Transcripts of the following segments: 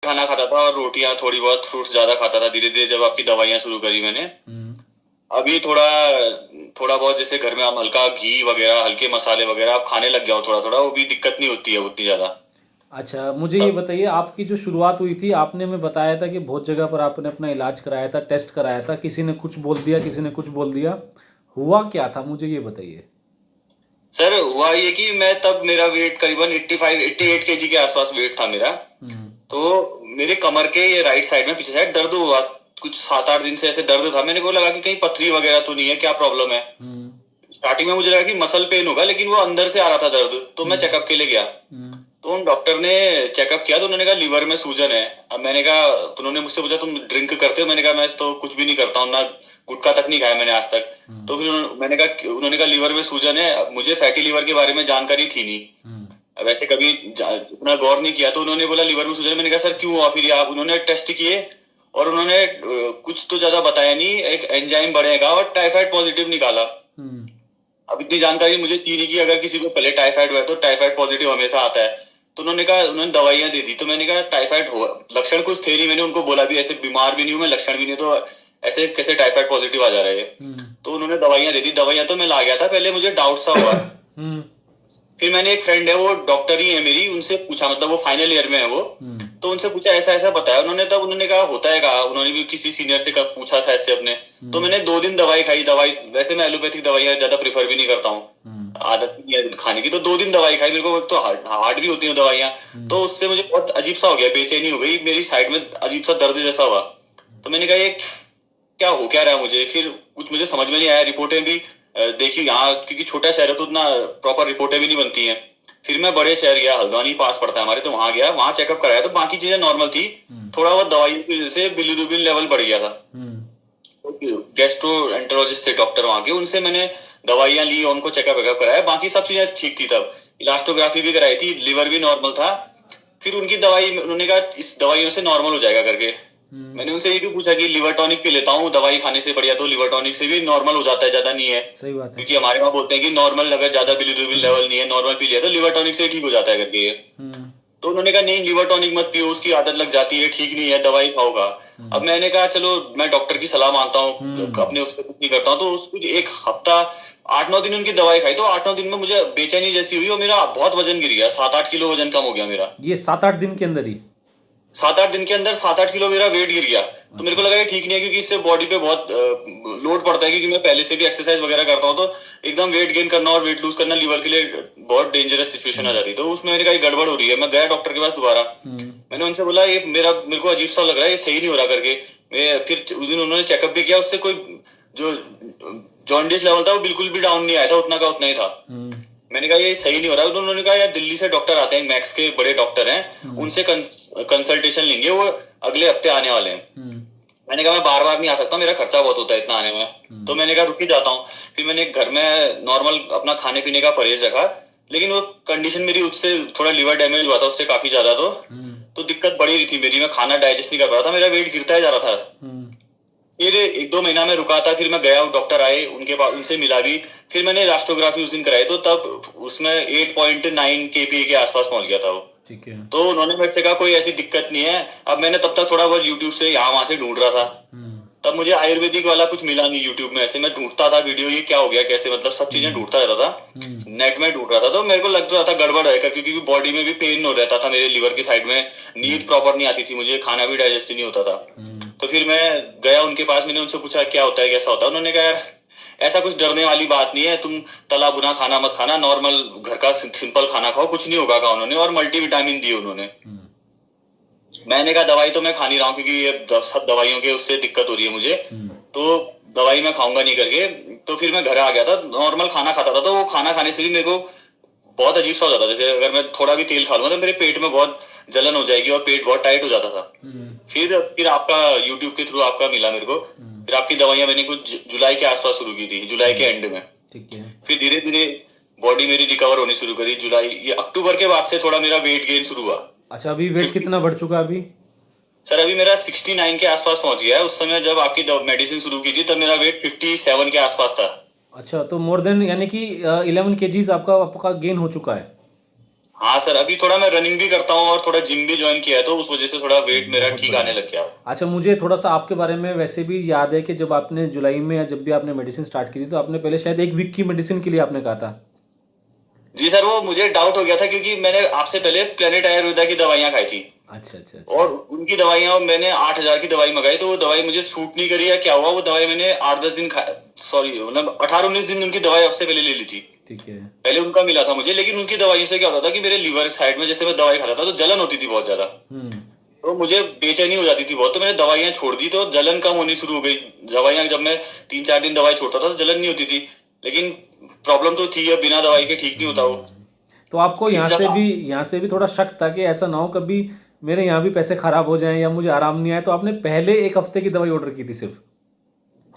खाना खाता था और रोटियां थोड़ी बहुत, फ्रूट्स ज्यादा खाता था। धीरे धीरे जब आपकी दवाइयां शुरू करी मैंने, अभी थोड़ा थोड़ा बहुत जैसे घर में आप हल्का घी वगैरह, हल्के मसाले वगैरह आप खाने लग जाओ थोड़ा थोड़ा, वो भी दिक्कत नहीं होती है उतनी ज्यादा। अच्छा, मुझे ये तब बताइए, आपकी जो शुरुआत हुई थी, आपने हमें बताया था कि बहुत जगह पर आपने अपना इलाज कराया था, टेस्ट कराया था, किसी ने कुछ बोल दिया, किसी ने कुछ बोल दिया, हुआ क्या था, मुझे ये बताइए। सर हुआ ये कि मैं तब, मेरा वेट करीबन 85 88 केजी के आसपास वेट था मेरा। हम्म। तो मेरे कमर के ये राइट साइड में पीछे साइड दर्द हुआ, कुछ 7-8 दिन से ऐसे दर्द था। मेरे को लगा कि कहीं पथरी वगैरह तो नहीं है, क्या प्रॉब्लम है। हम्म। स्टार्टिंग में मुझे लगा कि मसल पेन होगा, लेकिन वो अंदर से आ रहा था दर्द। तो मैं हम्म। चेकअप के लिए गया, हम्म। तो उन डॉक्टर ने चेकअप किया, तो उन्होंने कहा लीवर में सूजन है। अब मैंने कहा, तो उन्होंने मुझसे पूछा तुम ड्रिंक करते हो? मैंने कहा मैं तो कुछ भी नहीं करता हूँ ना, गुटखा तक नहीं खाया मैंने आज तक। हम्म। तो फिर मैंने कहा, उन्होंने कहा लीवर में सूजन है। अब मुझे फैटी लीवर के बारे में जानकारी थी नहीं, हम्म। अब वैसे कभी उतना गौर नहीं किया। तो उन्होंने बोला लीवर में सूजन है। मैंने कहा सर क्यों हुआ फिर? ये आप, उन्होंने टेस्ट किए और उन्होंने कुछ तो ज्यादा बताया नहीं, एक एंजाइम बढ़ेगा और टाइफाइड पॉजिटिव निकाला। हम्म। अब इतनी जानकारी मुझे थी नहीं कि अगर किसी को पहले टाइफाइड हुआ है तो टाइफाइड पॉजिटिव हमेशा आता है। तो उन्होंने कहा, उन्होंने दवाइयां दे दी। तो मैंने कहा टाइफाइड हो, लक्षण कुछ थे नहीं। मैंने उनको बोला भी ऐसे बीमार भी नहीं हूं मैं, लक्षण भी नहीं, तो ऐसे कैसे टाइफाइड पॉजिटिव आ जा रहे हैं। हम्म। तो उन्होंने दवाइयां दे दी। दवाइयां तो मैं ला गया था, पहले मुझे डाउट सा हुआ। हम्म। फिर मैंने, एक फ्रेंड है वो डॉक्टर ही है मेरी, उनसे पूछा, मतलब वो फाइनल ईयर में है वो। हम्म। तो उनसे पूछा, ऐसा ऐसा बताया उन्होंने। तब उन्होंने कहा होता है, कहा उन्होंने भी किसी सीनियर से कब पूछा शायद से अपने। तो हम्म। मैंने 2 दिन दवाई खाई। दवाई वैसे मैं एलोपैथिक दवाइयां ज्यादा प्रेफर भी नहीं करता हूँ, हम्म। आदत नहीं है खाने की। तो 2 दिन दवाई खाई। मेरे को एक तो हार्ड हार्ड भी होती है दवाइयाँ। हम्म। तो उससे मुझे बहुत अजीब सा हो गया, बेचैनी हो गई मेरी साइड में, अजीब सा दर्द जैसा हुआ। तो मैंने कहा ये क्या हो क्या रहा है मुझे। फिर कुछ मुझे समझ में नहीं आया। रिपोर्टें भी देखी यहाँ, क्योंकि छोटा शहर है तो उतना प्रॉपर रिपोर्टें भी नहीं बनती हैं। फिर मैं बड़े शहर गया, हल्द्वानी पास पड़ता है हमारे, तो वहां गया, वहां चेकअप कराया, तो बाकी चीजें नॉर्मल थी। हम्म। थोड़ा बहुत दवाई की वजह से बिलिरुबिन लेवल बढ़ गया था। हम्म। गैस्ट्रो एंटरोलॉजिस्ट थे डॉक्टर वहां के, उनसे मैंने दवाइयां ली, उनको चेकअप वेकअप कराया, बाकी सब चीजें ठीक थी। तब इलास्टोग्राफी भी कराई थी, लिवर भी नॉर्मल था। फिर उनकी दवाई, उन्होंने कहा इस दवाइयों से नॉर्मल हो जाएगा करके। हम्म। मैंने उनसे ये भी पूछा कि लिवर टॉनिक पी लेता हूँ दवाई खाने से बढ़िया, तो लिवर टॉनिक से भी नॉर्मल हो जाता है, ज्यादा नहीं है। सही बात है। क्योंकि हमारे वहाँ बोलते हैं कि नॉर्मल, अगर ज्यादा बिलिरुबिन लेवल नहीं है, नॉर्मल पी लिया तो लिवर टॉनिक से ठीक हो जाता है करके ये। हम्म। तो उन्होंने कहा नहीं लिवर टॉनिक मत पियो, उसकी आदत लग जाती है, ठीक नहीं है, दवाई खाओगा। अब हम्म। मैंने कहा चलो मैं डॉक्टर की सलाह मानता हूँ, हम्म। अपने उससे कुछ नहीं करता हूँ। तो कुछ एक हफ्ता, 8-9 दिन उनकी दवाई खाई, तो 8-9 दिन में मुझे बेचैनी जैसी हुई और मेरा बहुत वजन गिर गया, 7-8 किलो वजन कम हो गया मेरा। ये 7-8 दिन के अंदर ही? 7-8 दिन के अंदर 7-8 किलो मेरा वेट गिर गया। तो मेरे अच्छा। को लगा ये ठीक नहीं है, क्योंकि इससे बॉडी पे बहुत लोड पड़ता है, क्योंकि मैं पहले से भी एक्सरसाइज वगैरह करता हूँ। तो एकदम वेट गेन करना और वेट लूज करना लीवर के लिए बहुत डेंजरस सिचुएशन आ हम्म। जाती है। तो उसमें मैंने कहा ये गड़बड़ हो रही है। मैं गया डॉक्टर के पास दोबारा, हम्म। मैंने उनसे बोला ये मेरे को अजीब सा लग रहा है, ये सही नहीं हो रहा करके। मैं फिर उस दिन उन्होंने चेकअप भी किया, उससे कोई जो जॉन्डिस लेवल था वो बिल्कुल भी डाउन नहीं आया था, उतना का उतना ही था। हम्म। मैंने कहा ये सही नहीं हो रहा है। तो उन्होंने कहा यार दिल्ली से डॉक्टर आते हैं, मैक्स के बड़े डॉक्टर हैं, हम्म। उनसे कंसल्टेशन लेंगे, वो अगले हफ्ते आने वाले हैं। हम्म। मैंने कहा मैं बार बार नहीं आ सकता, मेरा खर्चा बहुत होता है इतना आने में। तो हम्म। मैंने कहा रुक ही जाता हूँ। फिर मैंने घर में नॉर्मल अपना खाने पीने का परहेज रखा, लेकिन वो कंडीशन मेरी उससे थोड़ा लिवर डैमेज हुआ था उससे काफी ज्यादा। हम्म। तो दिक्कत बढ़ी रही थी मेरी, मैं खाना डाइजेस्ट नहीं कर पा रहा था, मेरा वेट गिरता ही जा रहा था। हम्म। फिर 1-2 महीना में रुका था, फिर मैं गया, डॉक्टर आए, उनके पास उनसे मिला भी। फिर मैंने रास्टोग्राफी उस दिन कराई, तो तब उसमें 8.9 kPa के आसपास पहुंच गया था वो। ठीक है। तो उन्होंने मेरे से कहा कोई ऐसी दिक्कत नहीं है। अब मैंने तब तक थोड़ा बहुत यूट्यूब से यहाँ वहां से ढूंढ रहा था। हम्म। तब मुझे आयुर्वेदिक वाला कुछ मिला नहीं यूट्यूब में, ऐसे मैं ढूंढता था वीडियो, ये क्या हो गया कैसे, मतलब सब चीजें हम्म। ढूंढता रहता हम्म। था, नेट में ढूंढ रहा था। तो मेरे को लग रहा था गड़बड़ है, क्योंकि बॉडी में भी पेन हो रहता था मेरे लिवर की साइड में, नींद हम्म। प्रॉपर नहीं आती थी मुझे, खाना भी डाइजेस्ट नहीं होता था। हम्म। तो फिर मैं गया उनके पास, मैंने उनसे पूछा क्या होता है कैसा होता है। उन्होंने कहा यार ऐसा कुछ डरने वाली बात नहीं है, तुम तला भुना खाना मत खाना, नॉर्मल घर का सिंपल खाना खाओ, कुछ नहीं होगा, कहा उन्होंने, और मल्टीविटामिन दिए उन्होंने। हम्म। मैंने कहा दवाई तो मैं खा नहीं रहा हूँ, क्योंकि ये सब दवाइयों के उससे दिक्कत हो रही है मुझे, हम्म। तो दवाई मैं खाऊंगा नहीं करके। तो फिर मैं घर आ गया था, नॉर्मल खाना खाता था। तो वो खाना खाने से भी मेरे को बहुत अजीब सा हो जाता था, जैसे अगर मैं थोड़ा भी तेल खा लूंगा तो मेरे पेट में बहुत जलन हो जाएगी और पेट बहुत टाइट हो जाता था। हम्म। फिर आपका यूट्यूब के थ्रू आपका मिला मेरे को। हम्म। फिर आपकी दवाइयां मैंने कुछ जुलाई के आसपास शुरू की थी, जुलाई के हम्म। एंड में। ठीक है। फिर धीरे धीरे बॉडी मेरी रिकवर होनी शुरू करी, जुलाई, ये अक्टूबर के बाद से थोड़ा मेरा वेट गेन शुरू हुआ। अच्छा, अभी वेट 50, कितना बढ़ चुका है अभी? सर अभी मेरा 69 के आसपास पहुंच गया है। उस समय जब आपकी मेडिसिन शुरू की थी तब मेरा वेट 57 के आसपास था। अच्छा, तो मोर देन, यानी कि 11 केजीज आपका आपका गेन हो चुका है? हाँ सर, अभी थोड़ा मैं रनिंग भी करता हूँ और थोड़ा जिम भी ज्वाइन किया है, तो उस वजह से थोड़ा वेट मेरा बहुत ठीक बढ़िया। आने लग गया। अच्छा, मुझे थोड़ा-सा आपके बारे में वैसे भी याद है कि जब आपने जुलाई में या जब भी आपने मेडिसिन स्टार्ट की थी, तो आपने पहले शायद 1 वीक की मेडिसिन के लिए आपने कहा था। जी सर, वो मुझे डाउट हो गया था क्योंकि मैंने आपसे पहले प्लेनेट आयुर्वेदा की दवाइयाँ खाई थी अच्छा, अच्छा, अच्छा। और उनकी दवाइयाँ मैंने 8,000 की दवाई मंगाई, तो वो दवाई मुझे सूट नहीं करी या क्या हुआ, वो दवाई मैंने 8-10 दिन सॉरी मतलब 18-19 दिन उनकी दवाई आपसे पहले ले ली थी। ठीक है। पहले उनका मिला था मुझे, लेकिन उनकी दवाइयों से क्या होता था कि मेरे लीवर साइड में जैसे मैं दवाई खाता था तो जलन होती थी बहुत ज्यादा, हुँ। तो मुझे बेचैनी हो जाती थी बहुत, तो मैंने दवाइयाँ छोड़ दी तो जलन कम होनी शुरू हो गई। दवाइयाँ जब मैं 3-4 दिन दवाई छोड़ता था तो जलन नहीं होती थी, लेकिन प्रॉब्लम तो थी, अब बिना दवाई के ठीक नहीं होता वो। तो आपको फिर जब यहाँ से भी थोड़ा शक था कि ऐसा ना हो कभी मेरे यहाँ भी पैसे खराब हो जाएँ या मुझे आराम नहीं आए, तो आपने पहले 1 हफ्ते की दवाई ऑर्डर की थी सिर्फ़?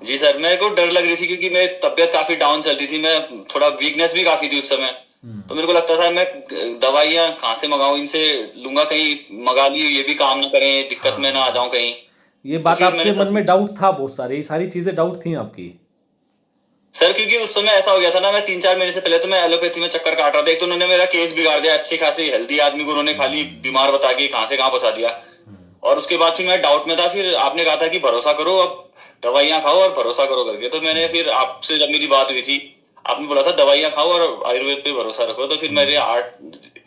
जी सर, मेरे को डर लग रही थी क्योंकि मेरी तबीयत काफी डाउन चलती थी, मैं थोड़ा वीकनेस भी काफी थी उस समय, हुँ। तो मेरे को लगता था मैं दवाइयाँ कहाँ से मंगाऊं, इनसे लूंगा, कहीं मंगा ली ये भी काम ना करें, दिक्कत में ना आ हाँ, जाऊं कहीं। ये तो बात फिर आपके मैंने मन में डाउट था बहुत सारे, ये सारी चीज़ें डाउट थी आपकी। सर, क्योंकि उस समय ऐसा हो गया था ना, मैं 3-4 महीने से पहले तो मैं एलोपैथी में चक्कर काट रहा था, एक तो उन्होंने मेरा केस बिगाड़ दिया, अच्छी खासी हेल्दी आदमी को उन्होंने खाली बीमार बता के कहाँ से कहाँ पहुंचा दिया। हुँ। और उसके बाद फिर मैं डाउट में था, फिर आपने कहा था कि भरोसा करो, अब दवाइयाँ खाओ और भरोसा करो करके, तो मैंने फिर आपसे जब मेरी बात हुई थी, आपने बोला था दवाइयाँ खाओ और आयुर्वेद पे भरोसा रखो, तो फिर मेरे 8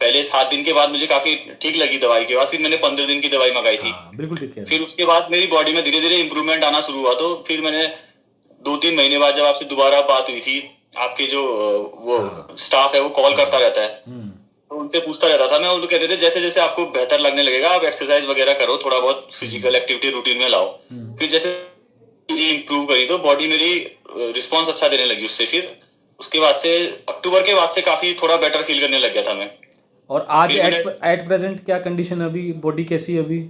पहले 7 दिन के बाद मुझे काफी ठीक लगी दवाई के बाद, फिर मैंने 15 दिन की दवाई मंगाई थी। हाँ, बिल्कुल ठीक कह रहे फिर हैं। उसके बाद मेरी बॉडी में धीरे धीरे इंप्रूवमेंट आना शुरू हुआ, तो फिर मैंने 2-3 महीने बाद जब आपसे दोबारा बात हुई थी, आपके जो हाँ। वो स्टाफ है वो कॉल करता रहता है, हुँ। तो उनसे पूछता रहता था मैं, वो लोग कहते थे जैसे जैसे आपको बेहतर लगने लगेगा आप एक्सरसाइज वगैरह करो, थोड़ा बहुत फिजिकल एक्टिविटी रूटीन में लाओ। हुँ। फिर जैसे चीजें इंप्रूव करी तो बॉडी मेरी रिस्पॉन्स अच्छा देने लगी उससे, फिर उसके बाद से अक्टूबर के बाद से काफी थोड़ा बेटर फील करने लग गया था मैं। और आज फिर मैंने एट प्रेज़ेंट क्या कंडीशन है अभी? बॉडी कैसी है अभी?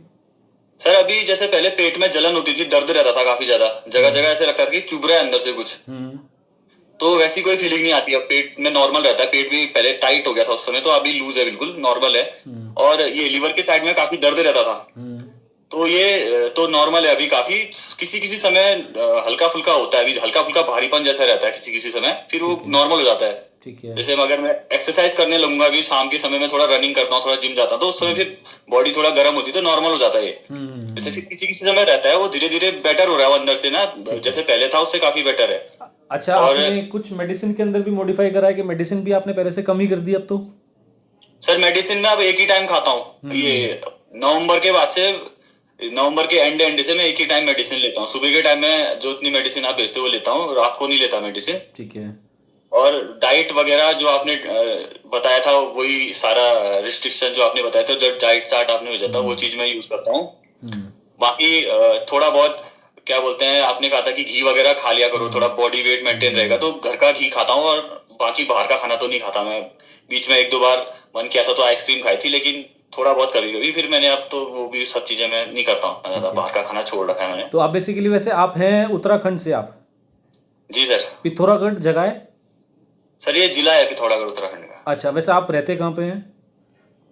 सर, अभी जैसे पहले पेट में जलन होती थी, दर्द रहता था काफी ज्यादा, जगह हुँ। जगह ऐसे लगता था कि चुभ रहा है अंदर से कुछ, हुँ। तो वैसी कोई फीलिंग नहीं आती, अब पेट में नॉर्मल रहता है, पेट भी पहले टाइट हो गया था उस समय, तो अभी लूज है, बिल्कुल नॉर्मल है। हुँ। और ये लीवर के साइड में काफी दर्द रहता था, हुँ। तो ये तो नॉर्मल है अभी काफी। किसी किसी समय हल्का फुल्का होता है, अभी हल्का फुल्का भारीपन जैसा रहता है किसी किसी समय, फिर वो ठीक है। नॉर्मल हो जाता है। ठीक है। जैसे अगर मैं एक्सरसाइज करने लगूंगा, अभी शाम के समय में थोड़ा रनिंग करता हूँ, थोड़ा जिम जाता हूँ, तो उस समय हुँ। फिर बॉडी थोड़ा गर्म होती है तो नॉर्मल हो जाता है ये। हुँ, हुँ, जैसे फिर हुँ। किसी किसी समय रहता है वो धीरे धीरे बेटर हो रहा है वो अंदर से ना, ठीक है। जैसे पहले था उससे काफी बेटर है। अच्छा, और आपने कुछ मेडिसिन के अंदर भी मॉडिफ़ाई करा है कि मेडिसिन भी आपने पहले से कम ही कर दी अब तो? सर, मेडिसिन में अब एक ही टाइम खाता हूँ, हुँ। ये नवंबर के बाद से, नवंबर के एंड से मैं एक ही टाइम मेडिसिन लेता हूँ, सुबह के टाइम में जो इतनी मेडिसिन आप भेजते हो वो लेता हूँ, रात को नहीं लेता मेडिसिन। ठीक है। और डाइट वगैरह जो आपने बताया था, वही सारा रिस्ट्रिक्शन जो आपने बताया था, जो डाइट चार्ट आपने भेजा था, वो हुँ। चीज मैं यूज करता हूँ। हुँ। बाकी थोड़ा बहुत क्या बोलते हैं, आपने कहा था कि घी वगैरह खा लिया करो, थोड़ा हुँ। बॉडी वेट मेंटेन रहेगा, तो घर का घी खाता हूँ, और बाकी बाहर का खाना तो नहीं खाता मैं। बीच में 1-2 बार मन किया था तो आइसक्रीम खाई थी, लेकिन थोड़ा बहुत कभी कभी, फिर मैंने अब तो वो भी सब चीजें मैं नहीं करता हूँ, ज्यादा ठीक है। बाहर का खाना छोड़ रखा है मैंने। तो आप बेसिकली वैसे आप हैं उत्तराखंड से आप? जी सर। पिथौरागढ़ जगह है? सर, ये जिला है पिथौरागढ़ उत्तराखंड का। अच्छा, वैसे आप रहते कहाँ पे हैं?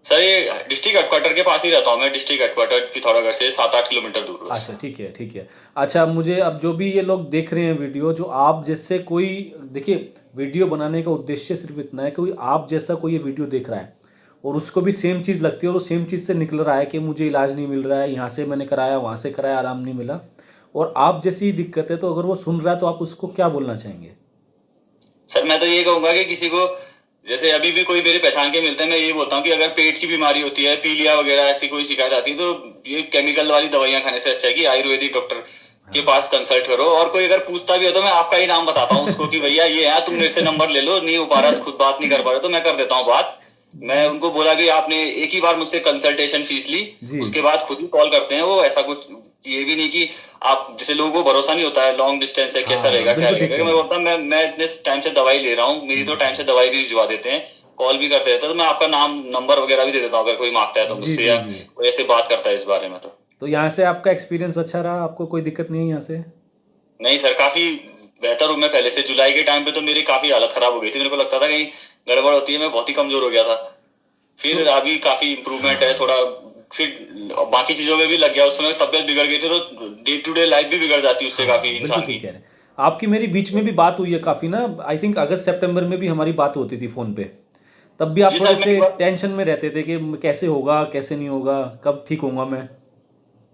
सर, ये डिस्ट्रिक्ट हेडक्वार्टर के पास ही रहता हूँ मैं, डिस्ट्रिक्ट हेडक्वार्टर पिथौरागढ़ से 7-8 किलोमीटर दूर बस। अच्छा, ठीक है, ठीक है। अच्छा, मुझे अब जो भी ये लोग देख रहे हैं वीडियो, जो आप जैसे कोई देखिए, वीडियो बनाने का उद्देश्य सिर्फ़ इतना है कि कोई आप जैसा कोई ये वीडियो देख रहा है और उसको भी सेम चीज़ लगती है और वो सेम चीज़ से निकल रहा है कि मुझे इलाज नहीं मिल रहा है, यहाँ से मैंने कराया, वहाँ से कराया, आराम नहीं मिला, और आप जैसी दिक्कत है, तो अगर वो सुन रहा है तो आप उसको क्या बोलना चाहेंगे? सर, मैं तो ये कहूंगा कि किसी को, जैसे अभी भी कोई मेरे पहचान के मिलते हैं, मैं ये बोलता हूँ कि अगर पेट की बीमारी होती है, पीलिया वगैरह ऐसी कोई शिकायत आती है, तो ये केमिकल वाली दवाइयाँ खाने से अच्छा है कि आयुर्वेदिक डॉक्टर के हाँ। पास कंसल्ट करो। और कोई अगर पूछता भी हो तो मैं आपका ही नाम बताता हूँ उसको कि भैया ये है, तुम मेरे से नंबर ले लो, नहीं हो पा रहा, खुद बात नहीं कर पा रहे तो मैं कर देता हूँ बात। मैं उनको बोला भी, आपने एक ही बार मुझसे कंसल्टेशन फीस ली, जी। उसके बाद खुद ही कॉल करते हैं वो, ऐसा कुछ ये भी नहीं कि आप, जैसे लोगों को भरोसा नहीं होता है, लॉन्ग डिस्टेंस है, कैसा हाँ, रहेगा क्या बिल्कुल ठीक रहेगा, कह मैं रहे हैं। बोलता हूँ मैं इतने टाइम से दवाई ले रहा हूँ, मेरी तो टाइम से दवाई भी भिजवा देते हैं, कॉल भी करते रहते हैं, तो मैं आपका नाम नंबर वगैरह भी दे देता हूँ अगर कोई मांगता है तो जी, मुझसे, जी, या जी। कोई ऐसे बात करता है इस बारे में तो यहाँ से आपका एक्सपीरियंस अच्छा रहा, आपको कोई दिक्कत नहीं है यहाँ से? नहीं सर, काफी बेहतर हूँ मैं पहले से। जुलाई के टाइम पे तो मेरी काफी हालत खराब हो गई थी, मेरे को लगता था कहीं गड़बड़ होती है, मैं बहुत ही कमजोर हो गया था। तो फिर अभी काफी इम्प्रूवमेंट है थोड़ा, फिर बाकी चीजों में भी लग गया, उस समय तबियत बिगड़ गई थी, तो डे टू डे लाइफ भी बिगड़ जाती है उससे काफी हाँ, बिल्कुल इंसान ठीक की। कह रहे हैं। आपकी मेरी बीच में भी बात हुई है काफ़ी ना, आई थिंक अगस्त सितंबर में भी हमारी बात होती थी फ़ोन पे। तब भी आप जी थोड़े सर, से मैं टेंशन में रहते थे कि कैसे होगा कैसे नहीं होगा, कब ठीक होऊंगा मैं।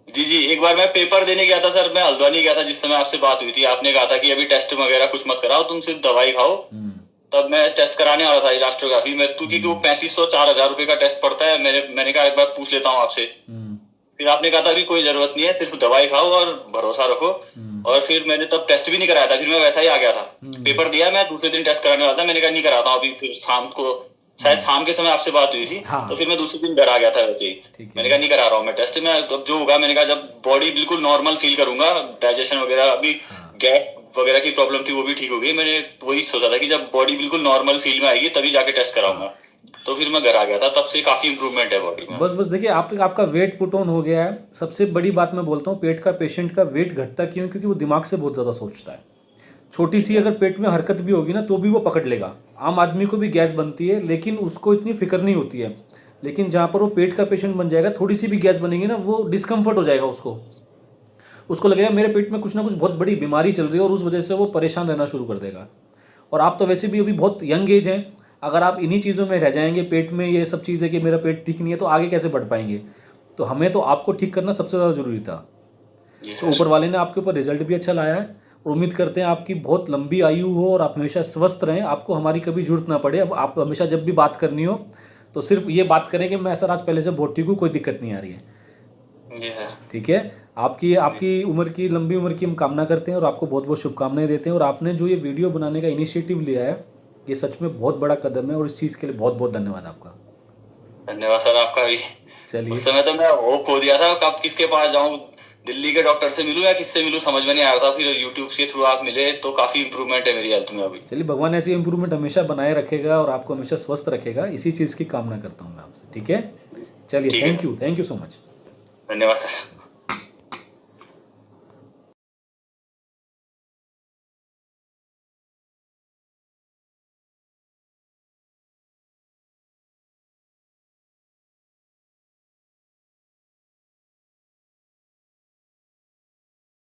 जी जी, एक बार मैं पेपर देने गया था सर, मैं हल्द्वानी गया था जिस समय आपसे बात हुई थी, आपने कहा था कि अभी टेस्ट वगैरह कुछ मत कराओ, तुम सिर्फ दवाई खाओ। हम्म। तब मैं टेस्ट कराने वाला था इलास्ट्रोग्राफी में, क्योंकि वो 3500 4000 रुपए का टेस्ट पड़ता है। मैंने कहा एक बार पूछ लेता हूँ आपसे। हम्म। फिर आपने कहा था अभी कोई जरूरत नहीं है, सिर्फ दवाई खाओ और भरोसा रखो। हम्म। और फिर मैंने तब टेस्ट भी नहीं कराया था, फिर मैं वैसा ही आ गया था। पेपर दिया, मैं दूसरे दिन टेस्ट कराने वाला था, मैंने कहा नहीं कराता हूँ अभी। फिर शाम को, शायद शाम के समय आपसे बात हुई थी, हाँ। तो फिर मैं दूसरे दिन घर आ गया था वैसे ही। ठीक मैंने है। कहा नहीं करा रहा हूँ मैं टेस्ट, मैं अब जो होगा, मैंने कहा जब बॉडी बिल्कुल नॉर्मल फील करूंगा, डाइजेशन वगैरह, अभी हाँ। गैस वगैरह की प्रॉब्लम थी वो भी ठीक हो गई। मैंने वही सोचा था कि जब बॉडी बिल्कुल नॉर्मल फील में आएगी तभी जाके टेस्ट हाँ। कराऊंगा। तो फिर मैं घर आ गया था, तब से काफी इंप्रूवमेंट है बॉडी में। बस बस देखिए, आपका वेट पुट ऑन हो गया है। सबसे बड़ी बात मैं बोलता हूँ, पेट का पेशेंट का वेट घटता क्यों? क्योंकि वो दिमाग से बहुत ज़्यादा सोचता है। छोटी जी सी सर। अगर पेट में हरकत भी होगी ना तो भी वो पकड़ लेगा। आम आदमी को भी गैस बनती है लेकिन उसको इतनी फिक्र नहीं होती है। लेकिन जहाँ पर वो पेट का पेशेंट बन जाएगा, थोड़ी सी भी गैस बनेगी ना, वो डिस्कम्फर्ट हो जाएगा उसको। उसको लगेगा मेरे पेट में कुछ ना कुछ बहुत बड़ी बीमारी चल रही है, और उस वजह से वो परेशान रहना शुरू कर देगा। और आप तो वैसे भी अभी बहुत यंग एज हैं। अगर आप इन्हीं चीज़ों में रह जाएंगे, पेट में ये सब चीज़ है कि मेरा पेट ठीक नहीं है, तो आगे कैसे बढ़ पाएंगे? तो हमें तो आपको ठीक करना सबसे ज़्यादा ज़रूरी था। जी तो सर। ऊपर वाले ने आपके ऊपर रिजल्ट भी अच्छा लाया है, और उम्मीद करते हैं आपकी बहुत लंबी आयु हो और आप हमेशा स्वस्थ रहें, आपको हमारी कभी जरूरत ना पड़े। अब आप हमेशा जब भी बात करनी हो तो सिर्फ ये बात करें कि मैं सर आज पहले से बहुत ठीक हूँ, कोई दिक्कत नहीं आ रही है। जी सर। ठीक है। आपकी जी आपकी उम्र की, लंबी उम्र की हम कामना करते हैं, और आपको बहुत बहुत शुभकामनाएं देते हैं। और आपने जो ये वीडियो बनाने का इनिशिएटिव लिया है, ये सच में बहुत बड़ा कदम है, और इस चीज़ के लिए बहुत बहुत धन्यवाद आपका। धन्यवाद सर आपका भी। चलिए। उस समय तो मैं होप खो दिया था, कब किसके पास जाऊं, दिल्ली के डॉक्टर से मिलूं या किससे मिलूं, समझ में नहीं आ रहा था। फिर यूट्यूब के थ्रू आप मिले तो काफी इंप्रूवमेंट है मेरी हेल्थ में अभी। चलिए, भगवान ऐसी इंप्रूवमेंट हमेशा बनाए रखेगा और आपको हमेशा स्वस्थ रखेगा, इसी चीज़ की कामना करता हूँ मैं आपसे। ठीक है। चलिए, ठीक है sir, thank you so much. धन्यवाद सर।